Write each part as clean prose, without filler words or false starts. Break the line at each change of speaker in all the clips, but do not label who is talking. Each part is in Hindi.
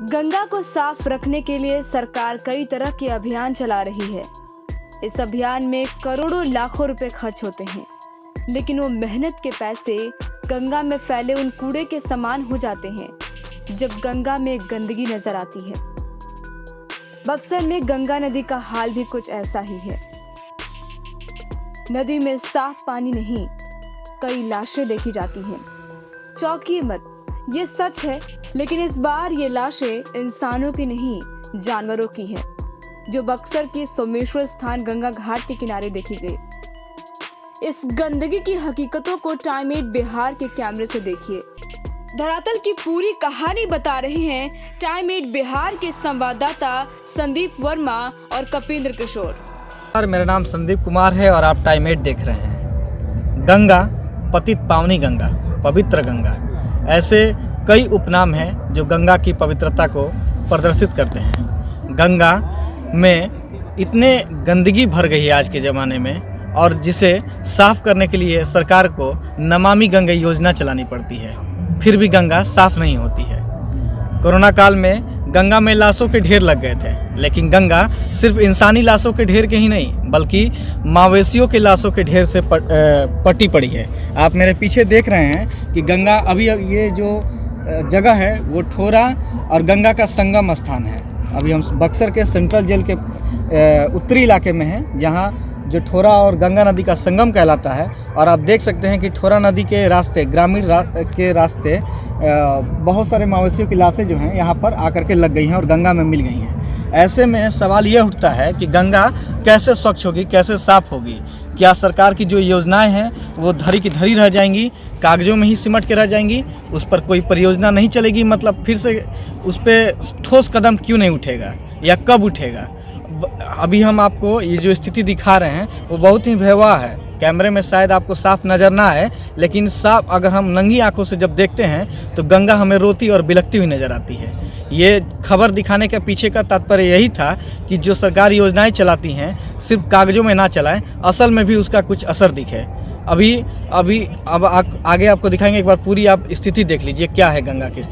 गंगा को साफ रखने के लिए सरकार कई तरह के अभियान चला रही है। इस अभियान में करोड़ों लाखों रुपए खर्च होते हैं, लेकिन वो मेहनत के पैसे गंगा में फैले उन कूड़े के समान हो जाते हैं जब गंगा में गंदगी नजर आती है। बक्सर में गंगा नदी का हाल भी कुछ ऐसा ही है। नदी में साफ पानी नहीं, कई लाशें देखी जाती हैं। चौंकिए मत, ये सच है, लेकिन इस बार ये लाशें इंसानों की नहीं, जानवरों की हैं, जो बक्सर के सोमेश्वर स्थान गंगा घाट के किनारे देखी गई। इस गंदगी की हकीकतों को टाइम 8 बिहार के कैमरे से देखिए। धरातल की पूरी कहानी बता रहे हैं टाइम 8 बिहार के संवाददाता संदीप वर्मा और कपिंद्र किशोर।
मेरा नाम संदीप कुमार है और आप टाइम 8 देख रहे हैं। गंगा, पतित पावनी गंगा, पवित्र गंगा, ऐसे कई उपनाम हैं जो गंगा की पवित्रता को प्रदर्शित करते हैं। गंगा में इतने गंदगी भर गई है आज के ज़माने में, और जिसे साफ़ करने के लिए सरकार को नमामि गंगा योजना चलानी पड़ती है, फिर भी गंगा साफ़ नहीं होती है। कोरोना काल में गंगा में लाशों के ढेर लग गए थे, लेकिन गंगा सिर्फ इंसानी लाशों के ढेर के ही नहीं, बल्कि मवेशियों के लाशों के ढेर से पटी पड़ी है। आप मेरे पीछे देख रहे हैं कि गंगा अभी ये जो जगह है वो ठोरा और गंगा का संगम स्थान है। अभी हम बक्सर के सेंट्रल जेल के उत्तरी इलाके में हैं, जहाँ जो ठोरा और गंगा नदी का संगम कहलाता है। और आप देख सकते हैं कि ठोरा नदी के रास्ते, ग्रामीण के रास्ते बहुत सारे मवेशियों की लाशें जो हैं यहाँ पर आकर के लग गई हैं और गंगा में मिल गई हैं। ऐसे में सवाल ये उठता है कि गंगा कैसे स्वच्छ होगी, कैसे साफ़ होगी? क्या सरकार की जो योजनाएं हैं वो धरी की धरी रह जाएंगी, कागज़ों में ही सिमट के रह जाएंगी, उस पर कोई परियोजना नहीं चलेगी? मतलब फिर से उस पर ठोस कदम क्यों नहीं उठेगा या कब उठेगा? अभी हम आपको ये जो स्थिति दिखा रहे हैं वो बहुत ही भयावह है। कैमरे में शायद आपको साफ नज़र ना आए, लेकिन साफ अगर हम नंगी आंखों से जब देखते हैं तो गंगा हमें रोती और बिलखती हुई नज़र आती है। ये खबर दिखाने के पीछे का तात्पर्य यही था कि जो सरकार योजनाएं चलाती हैं सिर्फ कागज़ों में ना चलाएं, असल में भी उसका कुछ असर दिखे। अब आगे आपको दिखाएंगे। एक बार पूरी आप स्थिति देख लीजिए, क्या है गंगा की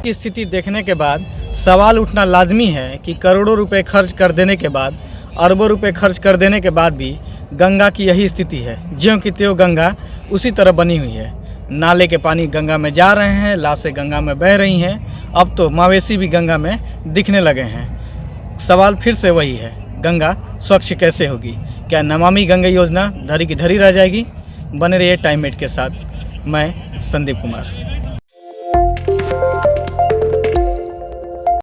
स्थिति देखने के बाद सवाल उठना लाजमी है कि करोड़ों रुपए खर्च कर देने के बाद, अरबों रुपए खर्च कर देने के बाद भी गंगा की यही स्थिति है। ज्यों की त्यों गंगा उसी तरह बनी हुई है। नाले के पानी गंगा में जा रहे हैं, लाशें गंगा में बह रही हैं, अब तो मवेशी भी गंगा में दिखने लगे हैं। सवाल फिर से वही है, गंगा स्वच्छ कैसे होगी? क्या नमामि गंगा योजना धरी की धरी रह जाएगी? बने रहिए टाइम 8 के साथ। मैं संदीप कुमार।